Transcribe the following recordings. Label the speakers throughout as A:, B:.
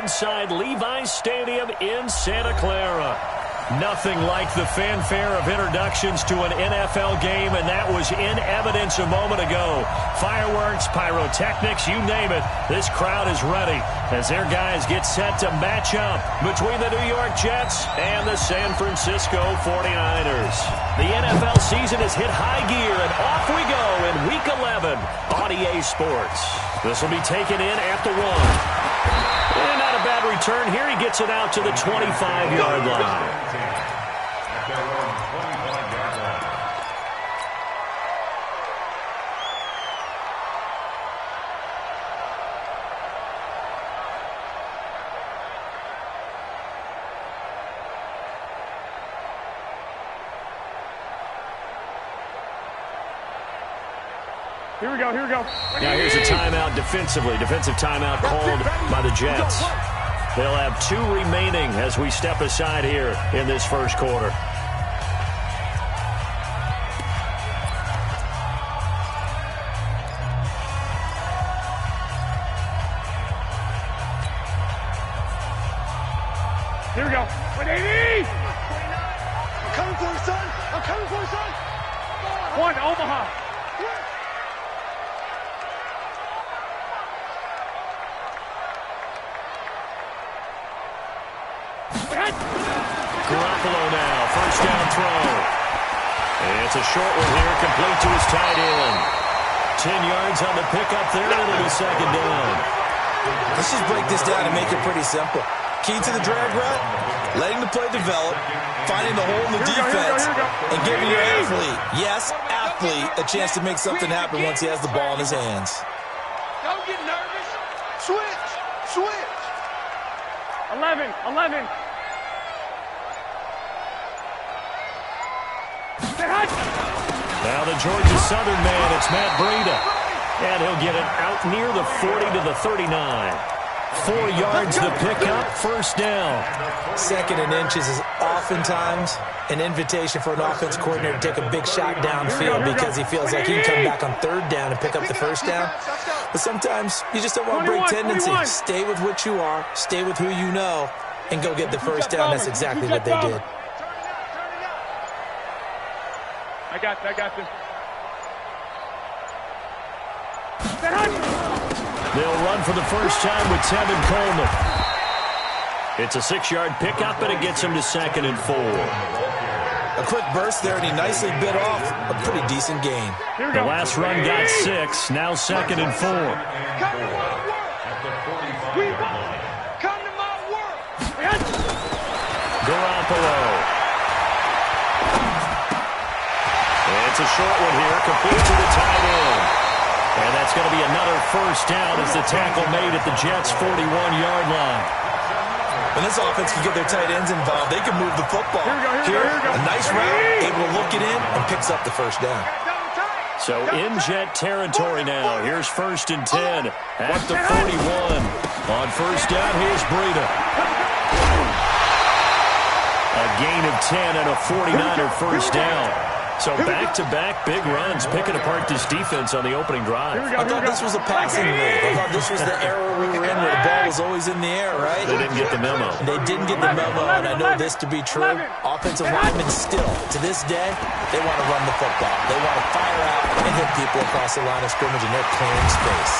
A: inside Levi's Stadium in Santa Clara. Nothing like the fanfare of introductions to an NFL game, and that was in evidence a moment ago. Fireworks, pyrotechnics, you name it. This crowd is ready as their guys get set to match up between the New York Jets and the San Francisco 49ers. The NFL season has hit high gear, and off we go in Week 11 on EA Sports. This will be taken in at the 1. And not a bad return here. He gets it out to the 25-yard line.
B: Here we go, here we go.
A: Now here's a timeout defensively. Defensive timeout called by the Jets. They'll have 2 remaining as we step aside here in this first quarter.
B: Here we go. 180!
C: I'm coming for you, son. I'm coming for you, son.
B: 1, Omaha.
A: Garoppolo now, first down throw. It's a short one here, complete to his tight end. 10 yards on the pickup there, and it'll be second down.
D: Let's just break this down and make it pretty simple. Key to the drag route, letting the play develop, finding the hole in the defense, and giving your athlete, yes, athlete, a chance to make something happen once he has the ball in his hands.
C: Don't get nervous. Switch. Switch.
B: 11.
A: Now the Georgia Southern man, it's Matt Breida. And he'll get it out near the 40 to the 39. 4 yards the pickup, first down.
D: Second and inches is oftentimes an invitation for an offense coordinator to take a big shot downfield because he feels like he can come back on third down and pick up the first down. But sometimes you just don't want to break tendency. Stay with what you are, stay with who you know, and go get the first down. That's exactly what they did.
B: I got this.
A: They'll run for the first time with Tevin Coleman. It's a 6-yard pickup, and it gets him to 2nd and 4.
D: A quick burst there, and he nicely bit off a pretty decent gain.
A: The last run got 6, now 2nd and 4.
C: Come to my work. Come to my work.
A: Garoppolo. It's a short one here, complete to the tight end. And that's going to be another first down as the tackle made at the Jets' 41-yard line.
D: When this offense can get their tight ends involved, they can move the football. Here, a nice route, able to look it in, and picks up the first down.
A: So in Jet territory now. Here's 1st and 10 at the 41. On first down, here's Breida. A gain of 10 and a 49er first down. So back-to-back big runs, picking apart this defense on the opening drive.
D: I thought this was a passing move. I thought this was the era we were in where the ball was always in the air, right?
A: They didn't get the memo.
D: They didn't get the memo, and I know this to be true. Offensive linemen still, to this day, they want to run the football. They want to fire out and hit people across the line of scrimmage, and they're clearing space.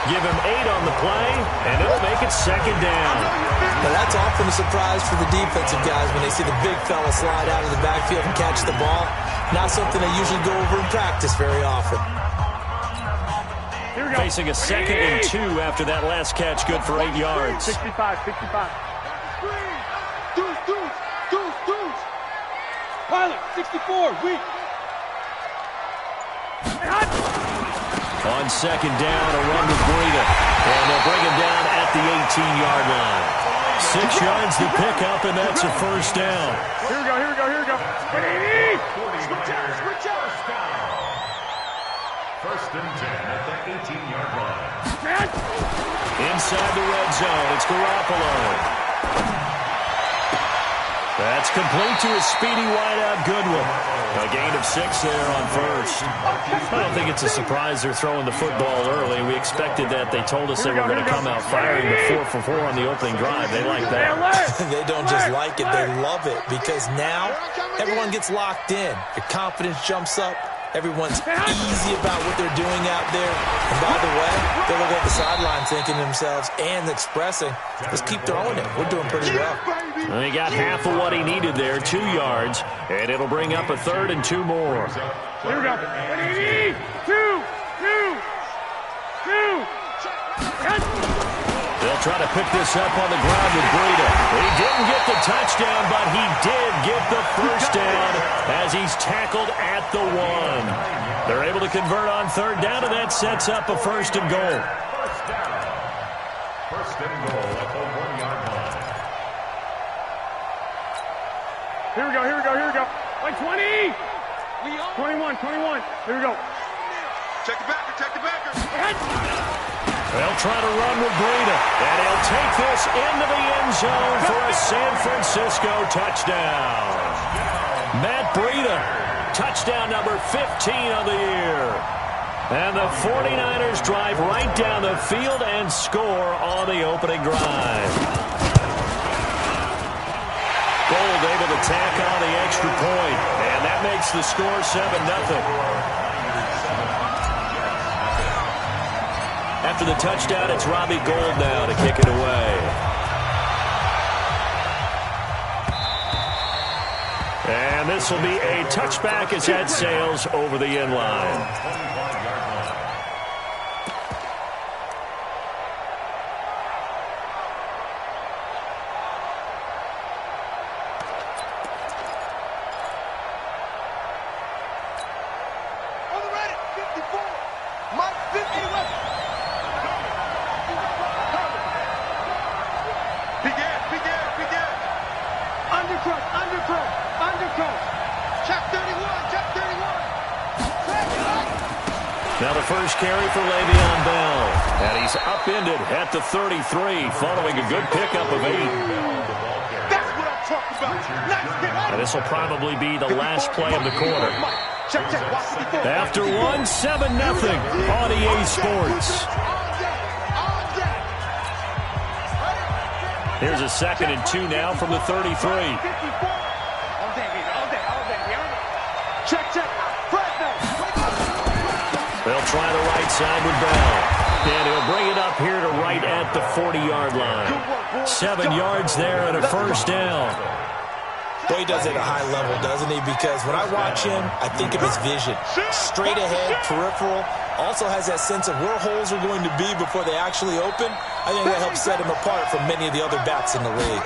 A: Give him 8 on the play, and it'll make it second down.
D: But that's often a surprise for the defensive guys when they see the big fella slide out of the backfield and catch the ball. Not something they usually go over in practice very often.
A: Facing a 2nd and 2 after that last catch, good for 8 yards.
B: 65.
C: Deuce. Pilot, 64, weak.
A: On second down, a run with Breida. And they'll bring him down at the 18-yard line. 6 yards to pick up, and that's a first down.
B: Here we go. 180!
C: Switch out.
E: First and 10 at the 18-yard line.
A: Inside the red zone, it's Garoppolo. That's complete to a speedy wideout Goodwin. A gain of 6 there on first. I don't think it's a surprise they're throwing the football early. We expected that. They told us they were going to come out firing the 4-for-4 on the opening drive. They like that.
D: They don't just like it, they love it, because now everyone gets locked in. Your confidence jumps up. Everyone's easy about what they're doing out there. And by the way, they look at the sideline thinking to themselves and expressing, let's keep throwing it. We're doing pretty well.
A: And he got half of what he needed there, 2 yards, and it'll bring up a 3rd and 2 more.
B: Here we go. 2.
A: They'll try to pick this up on the ground with Breida. He didn't get the touchdown, but he did get the first down as he's tackled at the 1. They're able to convert on 3rd down, and that sets up a 1st and goal.
E: First and goal at the 1-yard line.
B: Here we go. Like 20. 21. Here we go.
C: Check the backer.
A: They'll try to run with Breida, and he'll take this into the end zone for a San Francisco touchdown. Matt Breida, touchdown number 15 of the year. And the 49ers drive right down the field and score on the opening drive. Gold able to tack on the extra point, and that makes the score 7-0. After the touchdown, it's Robbie Gould now to kick it away. And this will be a touchback as that sails over the end line. Now the first carry for Le'Veon Bell. And he's upended at the 33, following a good pickup of 8.
C: That's what I'm talking about.
A: And this will probably be the last play of the quarter. After 1, 7-0 on EA Sports. Here's a 2nd and 2 now from the 33. They'll try the right side with Bell. And he'll bring it up here to right at the 40-yard line. 7 yards there and a first down.
D: Boy, he does it at a high level, doesn't he? Because when I watch him, I think of his vision. Straight ahead, peripheral. Also has that sense of where holes are going to be before they actually open. I think that helps set him apart from many of the other backs in the league.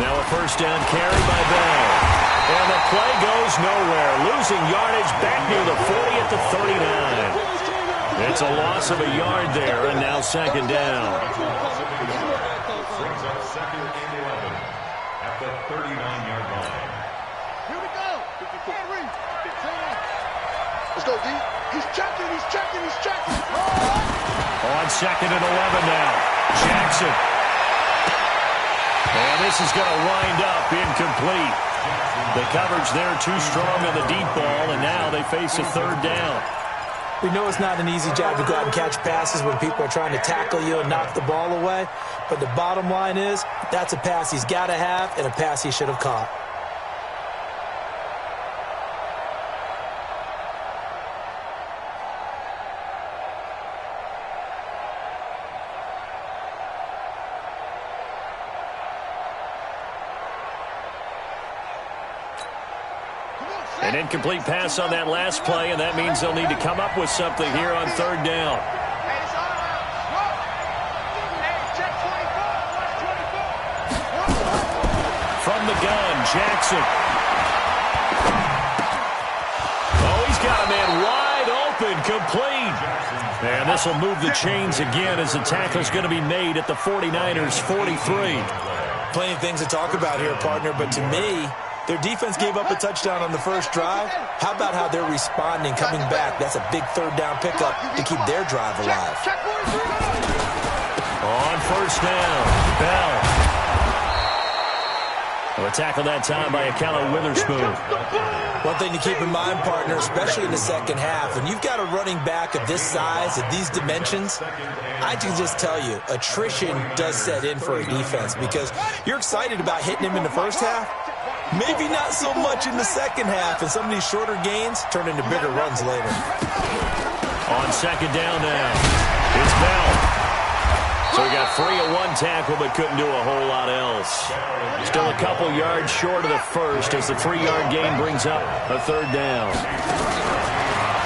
A: Now a first down carry by Bell. And the play goes nowhere. Losing yardage back near the 40 at the 39. It's a loss of a yard there, and now 2nd down.
E: Brings up 2nd and 11 at the 39-yard line.
C: Here we go. Let's go, D. He's checking.
A: On 2nd and 11 now. Jackson. And this is going to wind up incomplete. The coverage there too strong on the deep ball, and now they face a 3rd down.
D: We know it's not an easy job to go out and catch passes when people are trying to tackle you and knock the ball away. But the bottom line is, that's a pass he's got to have and a pass he should have caught.
A: An incomplete pass on that last play, and that means they'll need to come up with something here on 3rd down. From the gun, Jackson. Oh, he's got a man wide open, complete. And this will move the chains again as the tackle's going to be made at the 49ers' 43.
D: Plenty of things to talk about here, partner, but to me, their defense gave up a touchdown on the first drive. How about how they're responding, coming back? That's a big 3rd down pickup to keep their drive alive.
A: On 1st down, Bell. A tackle that time by Akello Witherspoon.
D: One thing to keep in mind, partner, especially in the second half, when you've got a running back of this size, of these dimensions, I can just tell you, attrition does set in for a defense because you're excited about hitting him in the first half. Maybe not so much in the second half, and some of these shorter gains turn into bigger runs later.
A: On second down now, it's Bell. So he got free of one tackle but couldn't do a whole lot else. Still a couple yards short of the first as the 3-yard gain brings up a third down.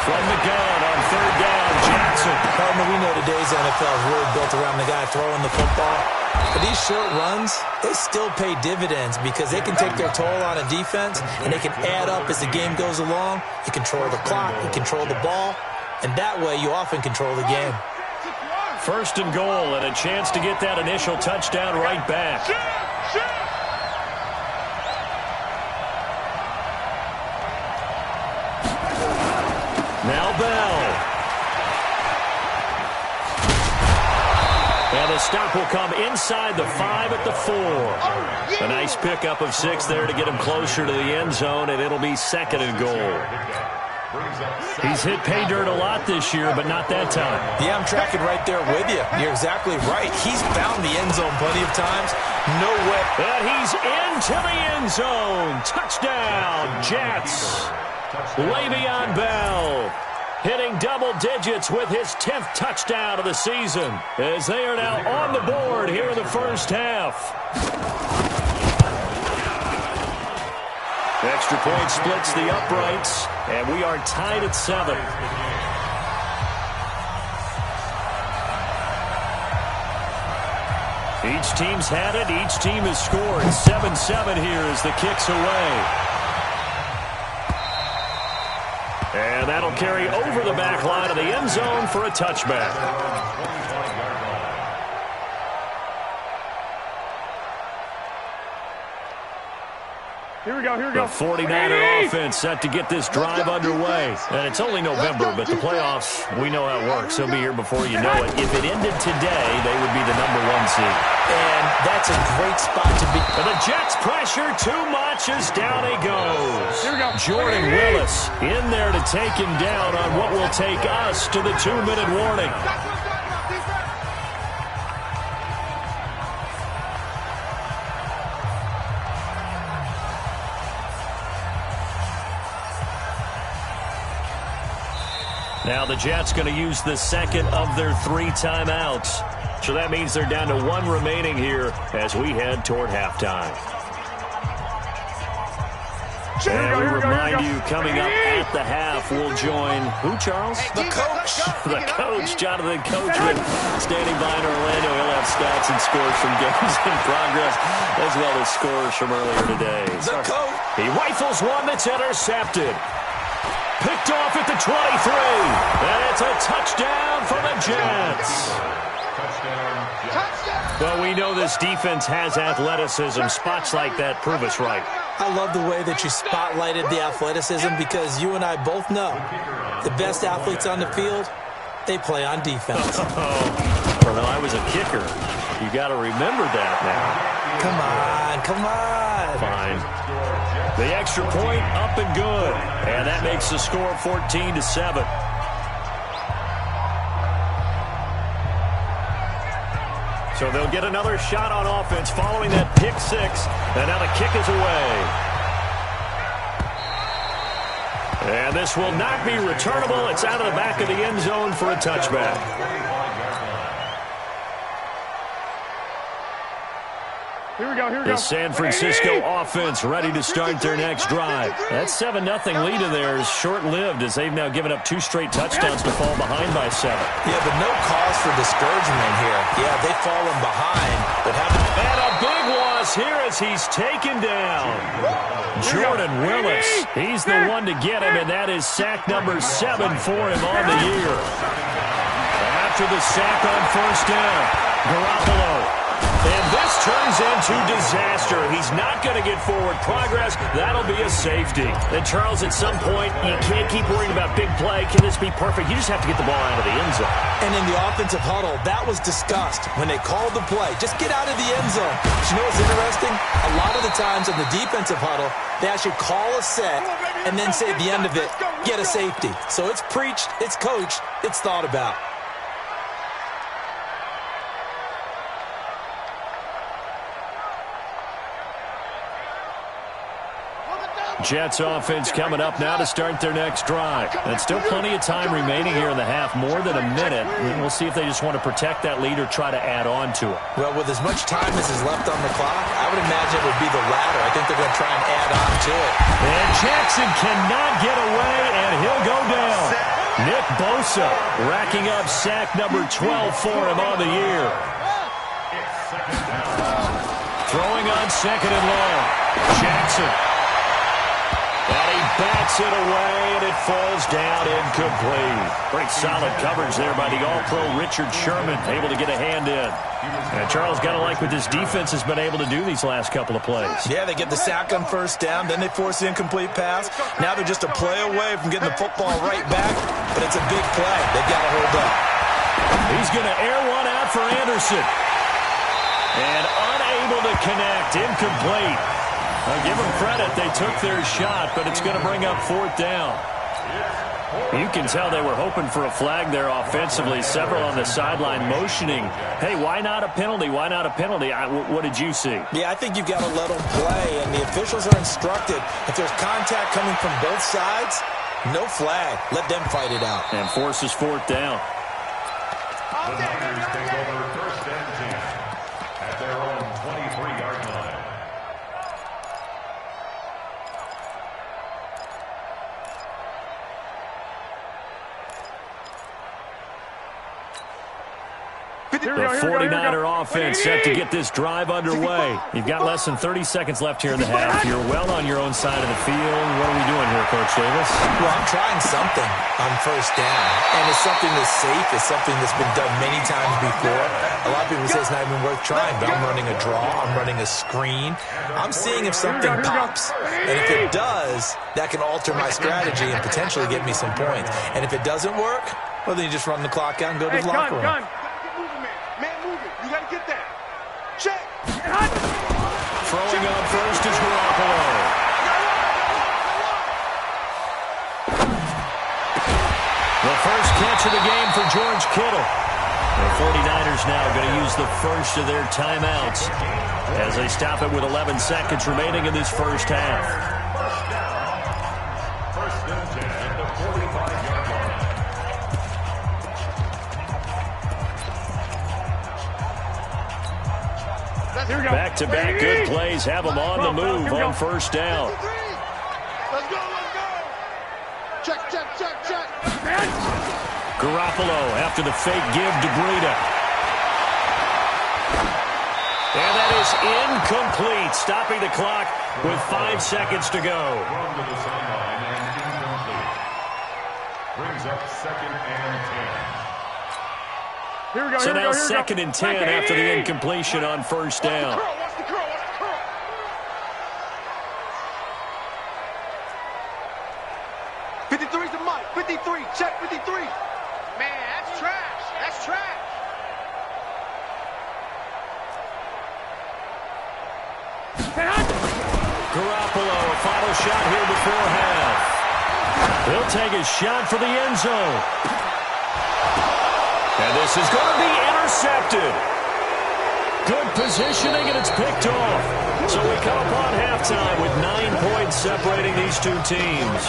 A: From the gun on third down, Jackson.
D: Partner, we know today's NFL is really built around the guy throwing the football. But these short runs, they still pay dividends because they can take their toll on a defense and they can add up as the game goes along. You control the clock, you control the ball, and that way you often control the game.
A: First and goal and a chance to get that initial touchdown right back. Now Bell. And the stop will come inside the 5 at the 4. A nice pickup of 6 there to get him closer to the end zone, and it'll be second and goal. He's hit pay dirt a lot this year, but not that time.
D: Yeah, I'm tracking right there with you. You're exactly right. He's found the end zone plenty of times. No way.
A: And he's into the end zone. Touchdown, Jets. Le'Veon Bell hitting double digits with his 10th touchdown of the season as they are now on the board here in the first half. Extra point splits the uprights, and we are tied at 7. Each team's had it. Each team has scored. 7-7 here as the kick's away. And that'll carry over the back line of the end zone for a touchback.
B: Here we go, here we go.
A: The 49er offense set to get this drive underway. And it's only November, but the playoffs, we know how it works. They'll be here before you know it. If it ended today, they would be the #1 seed.
D: And that's a great spot to be.
A: But the Jets pressure too much as down he goes.
B: Here we go.
A: Jordan Willis in there to take him down on what will take us to the 2-minute warning. Now the Jets going to use the second of their 3 timeouts. So that means they're down to 1 remaining here as we head toward halftime. And we remind you, coming up at the half, we'll join who, Charles?
D: The coach.
A: The coach, Jonathan Coachman, standing by in Orlando. He'll have stats and scores from games in progress, as well as scores from earlier today.
D: The coach.
A: He rifles one that's intercepted. Picked off at the 23. And it's a touchdown for the Jets. Well, we know this defense has athleticism. Spots like that prove us right.
D: I love the way that you spotlighted the athleticism because you and I both know the best athletes on the field, they play on defense.
A: Well, I was a kicker. You got to remember that now.
D: Come on.
A: Fine. The extra point up and good. And that makes the score 14-7. So they'll get another shot on offense following that pick 6. And now the kick is away. And this will not be returnable. It's out of the back of the end zone for a touchback.
B: Here we go, here we go.
A: The San Francisco offense ready to start their next drive. That 7-0 lead of theirs short-lived as they've now given up 2 straight touchdowns to fall behind by 7.
D: Yeah, but no cause for discouragement here. Yeah, they've fallen behind, but haven't.
A: And a big loss here as he's taken down. Jordan Willis, he's the one to get him, and that is sack number 7 for him on the year. After the sack on first down, Garoppolo. And this turns into disaster. He's not going to get forward progress. That'll be a safety. And, Charles, at some point, you can't keep worrying about big play. Can this be perfect? You just have to get the ball out of the end zone.
D: And in the offensive huddle, that was discussed when they called the play. Just get out of the end zone. But you know what's interesting? A lot of the times in the defensive huddle, they actually call a set and then say at the end of it, get a safety. So it's preached, it's coached, it's thought about.
A: Jets offense coming up now to start their next drive. And still plenty of time remaining here in the half, more than a minute. We'll see if they just want to protect that lead or try to add on to it.
D: Well, with as much time as is left on the clock, I would imagine it would be the latter. I think they're going to try and add on to it.
A: And Jackson cannot get away, and he'll go down. Nick Bosa racking up sack number 12 for him on the year. Throwing on second and long. Jackson. And he bats it away, and it falls down incomplete. Pretty solid coverage there by the All-Pro Richard Sherman, able to get a hand in. And Charles, got to like what this defense has been able to do these last couple of plays.
D: Yeah, they get the sack on first down, then they force the incomplete pass. Now they're just a play away from getting the football right back, but it's a big play. They've got to hold up.
A: He's going to air one out for Anderson. And unable to connect, incomplete. I'll give them credit. They took their shot, but it's going to bring up fourth down. You can tell they were hoping for a flag there offensively. Several on the sideline motioning, hey, why not a penalty? Why not a penalty? What did you see?
D: Yeah, I think you've got to let them play, and the officials are instructed. If there's contact coming from both sides, no flag. Let them fight it out.
A: And forces fourth down.
E: The Niners take over first and 10 at their own 23-yard line.
A: The 49er offense set to get this drive underway. You've got less than 30 seconds left here in the half. You're well on your own side of the field. What are we doing here, Coach Davis?
D: Well, I'm trying something on first down, and it's something that's safe. It's something that's been done many times before. A lot of people say it's not even worth trying, but I'm running a draw. I'm running a screen. I'm seeing if something pops, and if it does, that can alter my strategy and potentially get me some points. And if it doesn't work, well, then you just run the clock out and go to the locker room.
B: You got to get that. Check.
A: Throwing on first is Garoppolo. The first catch of the game for George Kittle. The 49ers now going to use the first of their timeouts as they stop it with 11 seconds remaining in this first half.
E: First and 10 at the 45-yard line.
A: Back-to-back good plays have them on the move on first down.
B: Let's go, let's go. Check, check, check, check.
A: Garoppolo after the fake give to Breida. And that is incomplete, stopping the clock with 5 seconds to go.
E: Run to the sideline and incomplete. Brings up second and 10.
B: Here we go,
A: So
B: here we
A: now
B: go, here we go.
A: second and 10 after the incompletion on first down.
B: Watch the curl, watch the curl. 53's the mic. 53, check 53. Man, that's trash. That's trash.
A: Garoppolo, a final shot here before half. He'll take a shot for the end zone. And this is going to be intercepted. Good positioning, and it's picked off. So we come upon halftime with 9 points separating these two teams.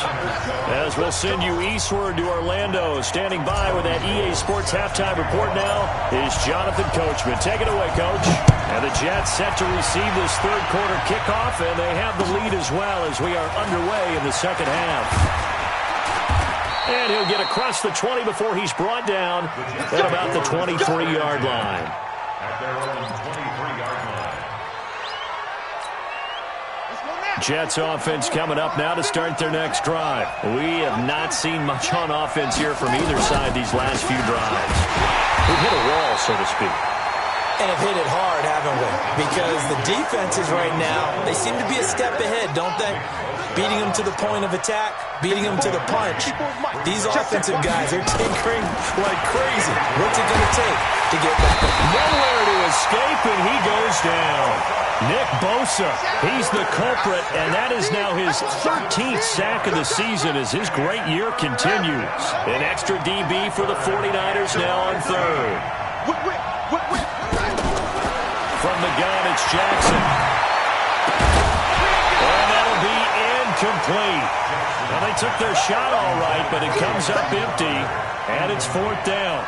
A: As we'll send you eastward to Orlando. Standing by with that EA Sports halftime report now is Jonathan Coachman. Take it away, Coach. And the Jets set to receive this third quarter kickoff, and they have the lead as well as we are underway in the second half. And he'll get across the 20 before he's brought down at about the 23-yard line.
E: At their own 23-yard line.
A: Jets offense coming up now to start their next drive. We have not seen much on offense here from either side these last few drives. We've hit a wall, so to speak.
D: And have hit it hard, haven't we? Because the defenses right now, they seem to be a step ahead, don't they? Beating them to the point of attack, beating them to the punch. These offensive guys, they're tinkering like crazy. What's it going to take to get back up?
A: Nowhere to escape, and he goes down. Nick Bosa, he's the culprit, and that is now his 13th sack of the season as his great year continues. An extra DB for the 49ers now on third. From the gun, it's Jackson. And that'll be incomplete. Well, they took their shot all right, but it comes up empty, and it's fourth down.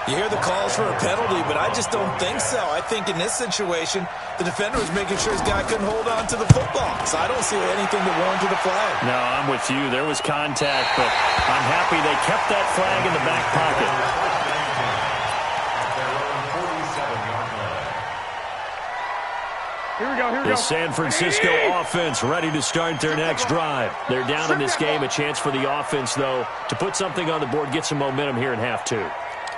D: You hear the calls for a penalty, but I just don't think so. I think in this situation, the defender was making sure his guy couldn't hold on to the football. So I don't see anything that warranted a flag.
A: No, I'm with you. There was contact, but I'm happy they kept that flag in the back pocket.
C: Here we go, here we
A: The
C: go.
A: San Francisco offense ready to start their next drive. They're down in this game. A chance for the offense, though, to put something on the board, get some momentum here in half two.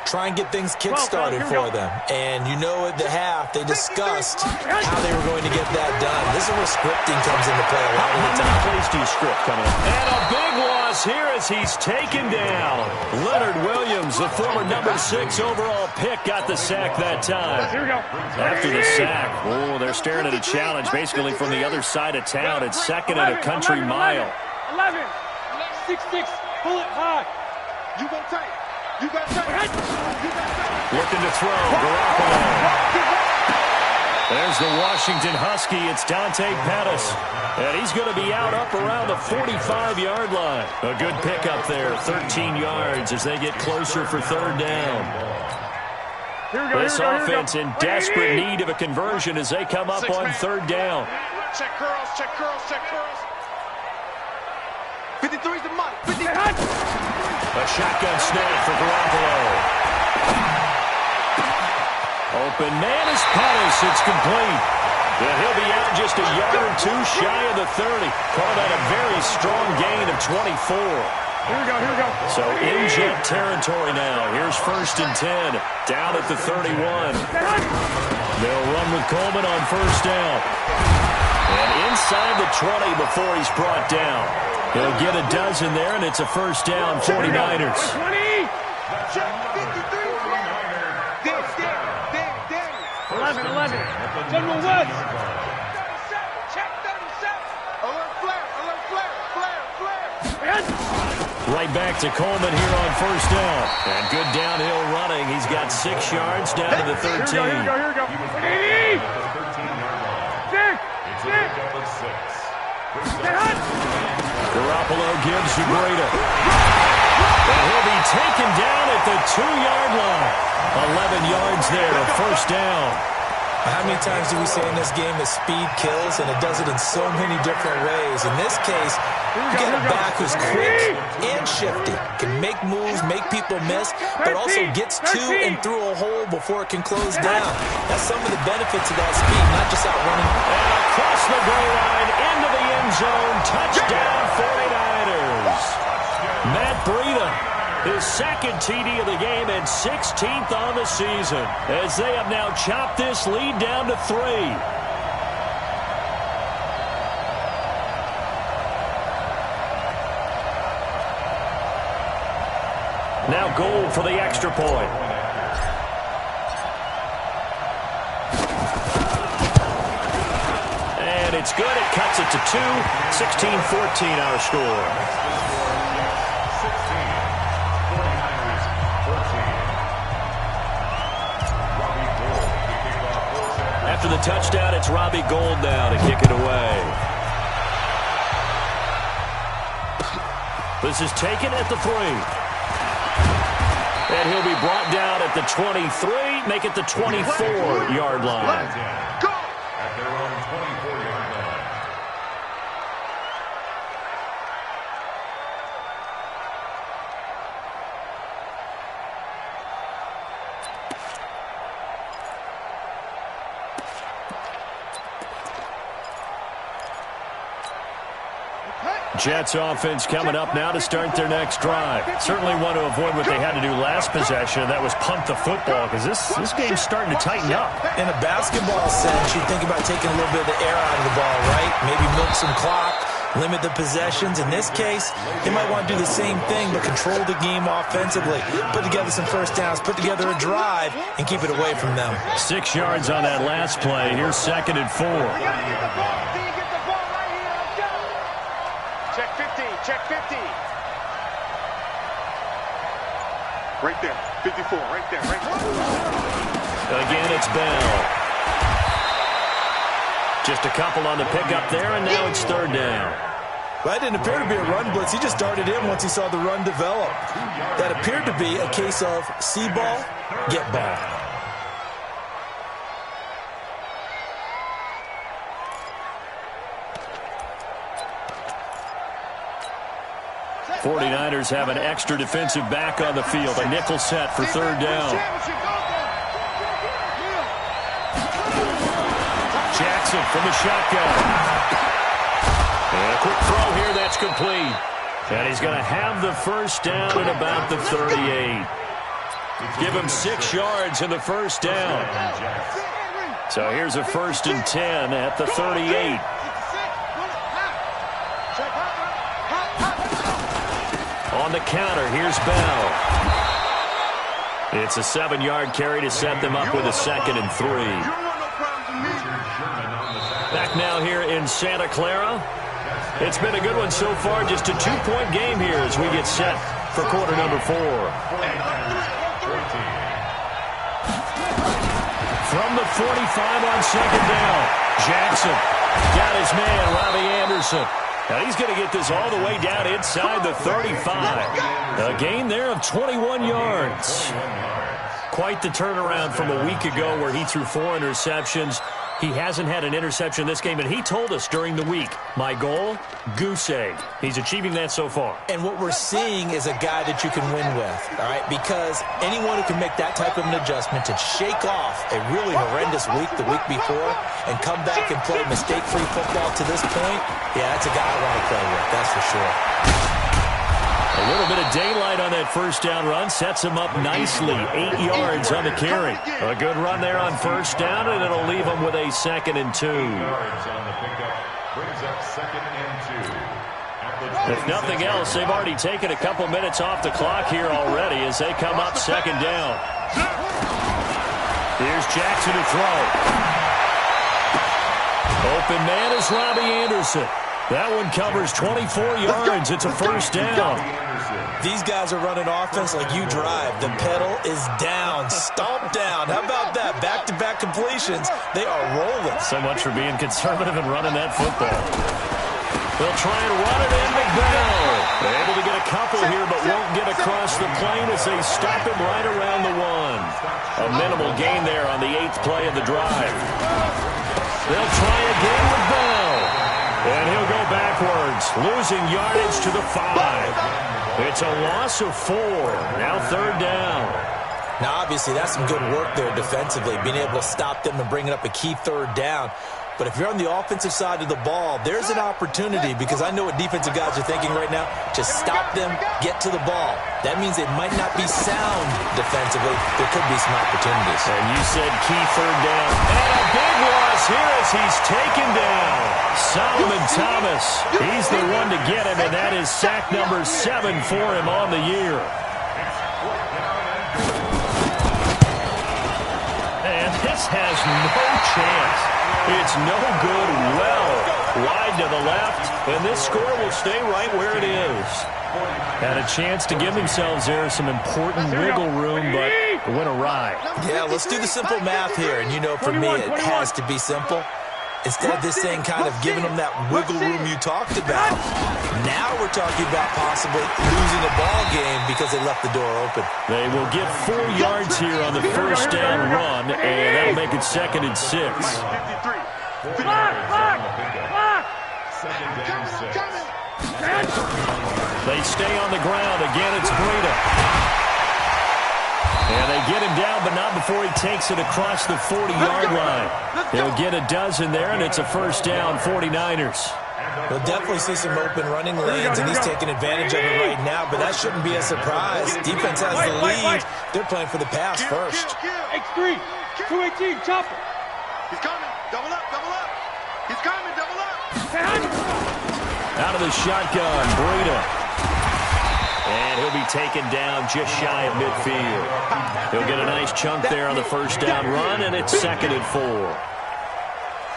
D: Try and get things kick-started for them. And you know at the half, they discussed how they were going to get that done. This is where scripting comes into play a lot of the time.
A: How many plays do you script coming up? And a big loss here as he's taken down. Leonard Williams, the former number 6 overall pick, got the sack that time.
C: Here we go.
A: After the sack, they're staring at a challenge basically from the other side of town. It's second and a country mile.
C: 11, 6-6, pull it high.
B: You gonna take. You got to take.
A: Looking to throw, Garoppolo. There's the Washington Husky. It's Dante Pettis. And he's going to be out up around the 45-yard line. A good pickup there, 13 yards as they get closer for third down. This offense in desperate need of a conversion as they come up on third down.
B: Check curls, check curls, check curls. 53's the mic. 50.
A: A shotgun snap for Garoppolo. Open man is Pettis. It's complete. And he'll be out just a yard or two shy of the 30. Call that a very strong gain of 24.
C: Here we go, here we go.
A: So in jet territory now. Here's first and 10. Down at the 31. They'll run with Coleman on first down. And inside the 20 before he's brought down. He'll get a dozen there, and it's a first down, 49ers.
C: 20. 11. General West.
B: Check 37. Alert flare.
A: Right back to Coleman here on first down. And good downhill running. He's got 6 yards down to the 13.
C: Here we go. 80. 6.
A: Garoppolo gives to Breda. And he'll be taken down at the 2-yard line. 11 yards there, a first down.
D: How many times do we say in this game that speed kills, and it does it in so many different ways? In this case, you get a back who's quick and shifty, can make moves, make people miss, but also gets to and through a hole before it can close down. That's some of the benefits of that speed, not just out running.
A: And across the goal line, into the end zone, touchdown 49ers. Matt Breida, his second TD of the game and 16th on the season, as they have now chopped this lead down to 3. Now goal for the extra point. And it's good. It cuts it to 2. 16-14 our score. After the touchdown, it's Robbie Gould now to kick it away. This is taken at the 3. And he'll be brought down at the 23, make it the 24-yard line.
B: Go!
E: At their own 24-yard line.
A: Jets offense coming up now to start their next drive. Certainly want to avoid what they had to do last possession. That was punt the football, because this game's starting to tighten up.
D: In a basketball sense, you think about taking a little bit of the air out of the ball, right? Maybe milk some clock, limit the possessions. In this case, they might want to do the same thing, but control the game offensively. Put together some first downs, put together a drive, and keep it away from them.
A: 6 yards on that last play. Here's 2nd and 4.
B: Check 50, check 50. Right there, 54, right there, right there.
A: Again, it's Bell. Just a couple on the pickup there, and now it's 3rd down.
D: Well, that didn't appear to be a run blitz. He just darted in once he saw the run develop. That appeared to be a case of see ball, get ball.
A: 49ers have an extra defensive back on the field. A nickel set for 3rd down. Jackson from the shotgun. And a quick throw here, that's complete. And he's going to have the first down at about the 38. Give him 6 yards in the first down. So here's a 1st and 10 at the 38. On the counter, here's Bell. It's a 7-yard carry to set them up with a 2nd and 3. Back now here in Santa Clara. It's been a good one so far. Just a 2-point game here as we get set for quarter number 4. From the 45 on 2nd down. Jackson got his man, Robbie Anderson. Now he's going to get this all the way down inside the 35. A gain there of 21 yards. Quite the turnaround from a week ago where he threw 4 interceptions. He hasn't had an interception this game, and he told us during the week, my goal, goose egg. He's achieving that so far.
D: And what we're seeing is a guy that you can win with, all right? Because anyone who can make that type of an adjustment to shake off a really horrendous week the week before and come back and play mistake-free football to this point, yeah, that's a guy I want to play with, that's for sure.
A: A little bit of daylight on that first down run sets him up nicely. 8 yards on the carry. A good run there on first down, and it'll leave him with a 2nd and 2. If nothing else, they've already taken a couple minutes off the clock here already as they come up 2nd down. Here's Jackson to throw. Open man is Robbie Anderson. That one covers 24 yards. It's a first down.
D: These guys are running offense like you drive. The pedal is down, stomp down. How about that? Back-to-back completions. They are rolling.
A: So much for being conservative and running that football. They'll try and run it in with Bell. They're able to get a couple here, but won't get across the plane as they stop him right around the 1. A minimal gain there on the 8th play of the drive. They'll try again with Bell. And he'll go backwards, losing yardage to the 5. It's a loss of 4. Now 3rd down.
D: Now, obviously, that's some good work there defensively, being able to stop them and bringing up a key 3rd down. But if you're on the offensive side of the ball, there's an opportunity because I know what defensive guys are thinking right now. Just stop them, get to the ball. That means it might not be sound defensively. There could be some opportunities.
A: And you said key 3rd down. And a big loss here as he's taken down. Solomon Thomas. He's the one to get him, and that is sack number 7 for him on the year. And this has no chance. It's no good, well wide to the left, and this score will stay right where it is. Had a chance to give themselves there some important wiggle room, but it went awry.
D: Yeah, let's do the simple math here, and you know for me it has to be simple. Instead of this thing kind of giving them that wiggle room you talked about, now we're talking about possibly losing a ball game because they left the door open.
A: They will get 4 yards here on the first down run, and that'll make it 2nd and 6. They stay on the ground. Again, it's Breida. And they get him down, but not before he takes it across the 40-yard line. They'll get a dozen there, and it's a first down, 49ers.
D: We'll definitely see some open running lanes, and he's taking advantage of it right now, but that shouldn't be a surprise. Defense has the lead. They're playing for the pass first.
B: X3, 218, chopper. He's coming. Double up, double up. He's coming, double up.
A: Out of the shotgun, Breida. And he'll be taken down just shy of midfield. He'll get a nice chunk there on the first down run, and it's 2nd and 4.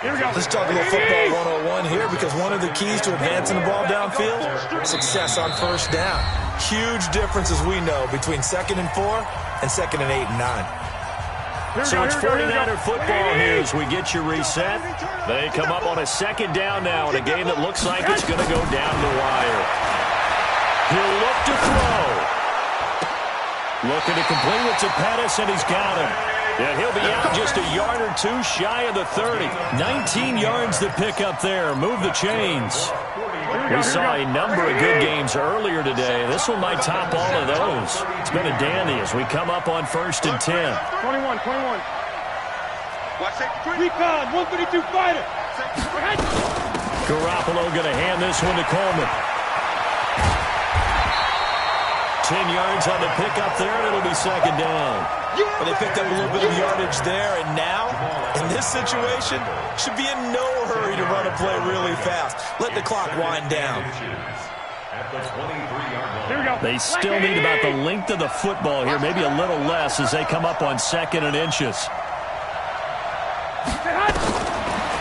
D: Let's talk a little football 101 here, because one of the keys to advancing the ball downfield, success on first down. Huge difference, as we know, between 2nd and 4 and 2nd and 8 and 9.
A: So it's 49er football here as we get you reset. They come up on a 2nd down now in a game that looks like it's going to go down the wire. He'll look to throw. Looking to complete it to Pettis, and he's got him. Yeah, he'll be out just a yard or two shy of the 30. 19 yards to pick up there. Move the chains. We saw a number of good games earlier today. This one might top all of those. It's been a dandy as we come up on 1st and 10.
B: 21. Recon, 132 fighter.
A: Garoppolo going to hand this one to Coleman. 10 yards on the pickup there, and it'll be 2nd down.
D: Well, they picked up a little bit of yardage there, and now, in this situation, should be in no hurry to run a play really fast. Let the clock wind down.
A: They still need about the length of the football here, maybe a little less as they come up on 2nd and inches.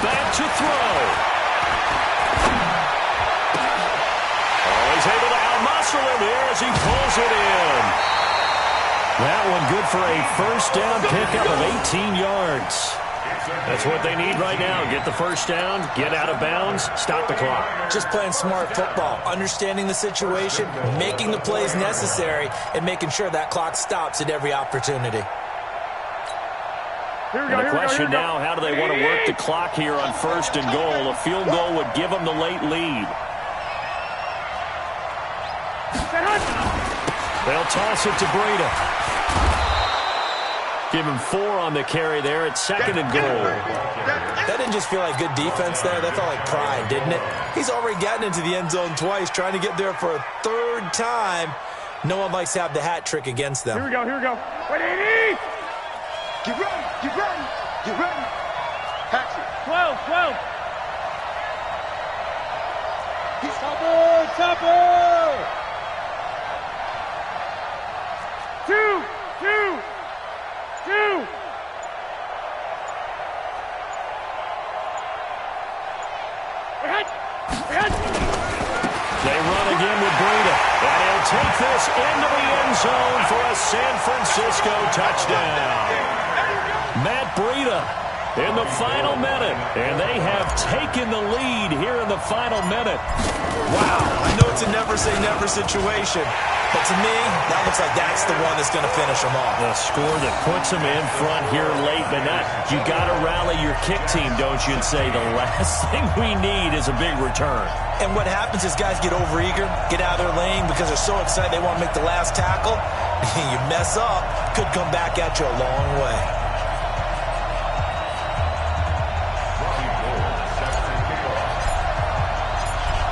A: Back to throw. Oh, he's able to out-muscle him here as he pulls it in. That one good for a first down pickup of 18 yards. That's what they need right now. Get the first down, get out of bounds, stop the clock.
D: Just playing smart football, understanding the situation, making the plays necessary, and making sure that clock stops at every opportunity.
A: And the question now, how do they want to work the clock here on 1st and goal? A field goal would give them the late lead. They'll toss it to Breida. Give him 4 on the carry there. It's 2nd and goal.
D: That didn't just feel like good defense there. That felt like pride, didn't it? He's already gotten into the end zone twice, trying to get there for a 3rd time. No one likes to have the hat trick against them.
B: Here we go. 180! Get ready. Action. 12. He's topper! 2!
A: They run again with Breida, and he'll take this into the end zone for a San Francisco touchdown. Matt Breida in the final minute, and they have taken the lead here in the final minute.
D: Wow, I know it's a never-say-never situation, but to me, that looks like that's the one that's going to finish them off.
A: The score that puts them in front here late, but not. You got to rally your kick team, don't you, and say the last thing we need is a big return.
D: And what happens is guys get overeager, get out of their lane because they're so excited they want to make the last tackle. You mess up, could come back at you a long way.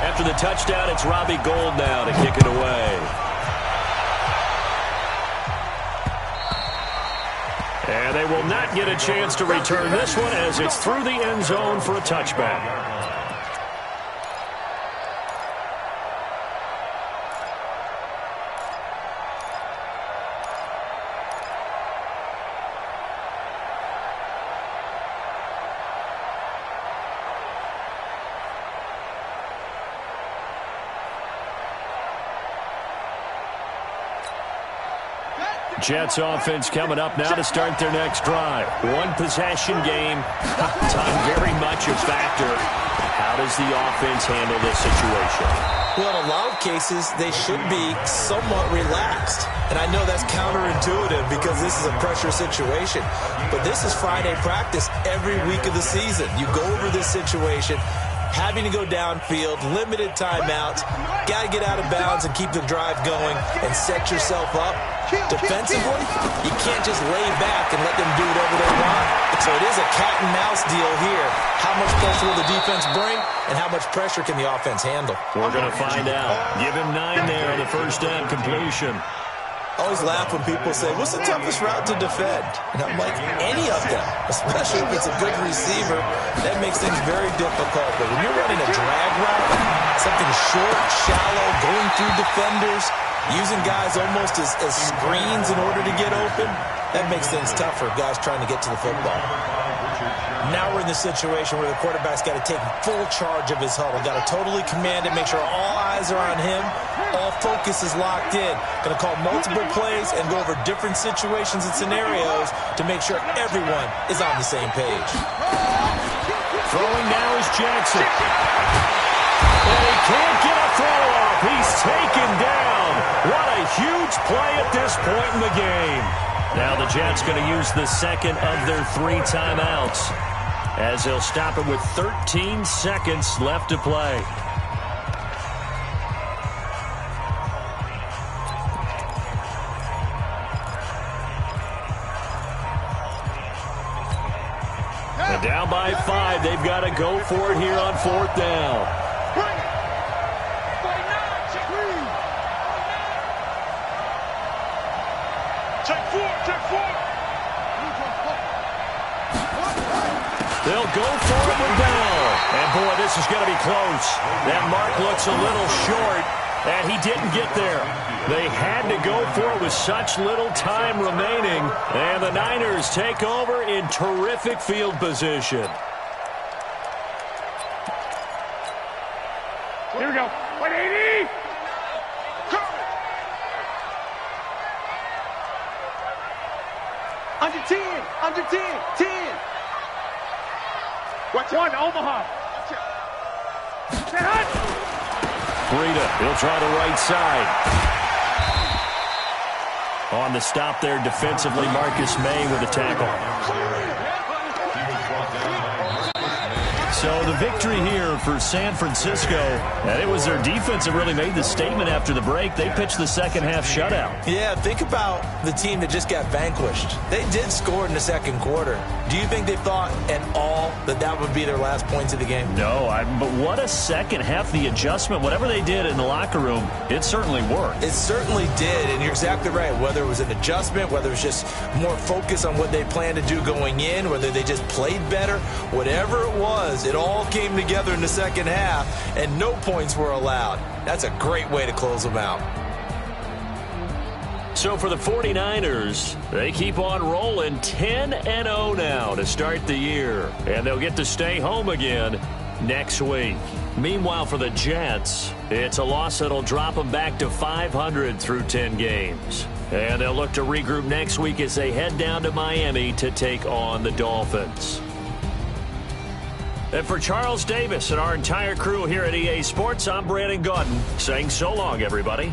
A: After the touchdown, it's Robbie Gould now to kick it away. And they will not get a chance to return this one as it's through the end zone for a touchback. Jets offense coming up now to start their next drive. One possession game. Time very much a factor. How does the offense handle this situation?
D: Well, in a lot of cases, they should be somewhat relaxed. And I know that's counterintuitive because this is a pressure situation. But this is Friday practice every week of the season. You go over this situation, having to go downfield, limited timeouts, got to get out of bounds and keep the drive going and set yourself up. Defensively, you can't just lay back and let them do whatever they want. So it is a cat and mouse deal here. How much pressure will the defense bring, and how much pressure can the offense handle?
A: We're going to find out. Give him 9 there on the first down completion.
D: I always laugh when people say, what's the toughest route to defend? And I'm like, any of them, especially if it's a good receiver. That makes things very difficult. But when you're running a drag route, something short, shallow, going through defenders, using guys almost as screens in order to get open, that makes things tougher, guys trying to get to the football. Now we're in the situation where the quarterback's got to take full charge of his huddle. Got to totally command it, make sure all eyes are on him. All focus is locked in. Going to call multiple plays and go over different situations and scenarios to make sure everyone is on the same page.
A: Throwing now is Jackson. And he can't get a throw off. He's taken down. What a huge play at this point in the game. Now the Jets going to use the second of their 3 timeouts as they'll stop it with 13 seconds left to play. And down by 5, they've got to go for it here on 4th down. They'll go for it with Bell. And, boy, this is going to be close. That mark looks a little short, and he didn't get there. They had to go for it with such little time remaining. And the Niners take over in terrific field position.
C: Here we go. 180.
B: Under 10. Under 10. 10.
C: Watch one, Omaha.
A: Breida, he'll try the right side. On the stop there defensively, Marcus May with a tackle. So the victory here for San Francisco, and it was their defense that really made the statement after the break. They pitched the second half shutout.
D: Yeah, think about the team that just got vanquished. They did score in the second quarter. Do you think they thought at all that that would be their last points of the game?
A: No, but what a second half. The adjustment, whatever they did in the locker room, it certainly worked.
D: It certainly did, and you're exactly right. Whether it was an adjustment, whether it was just more focus on what they planned to do going in, whether they just played better, whatever it was, it all came together in the second half, and no points were allowed. That's a great way to close them out.
A: So for the 49ers, they keep on rolling 10-0 now to start the year. And they'll get to stay home again next week. Meanwhile, for the Jets, it's a loss that'll drop them back to 500 through 10 games. And they'll look to regroup next week as they head down to Miami to take on the Dolphins. And for Charles Davis and our entire crew here at EA Sports, I'm Brandon Gaudin saying so long, everybody.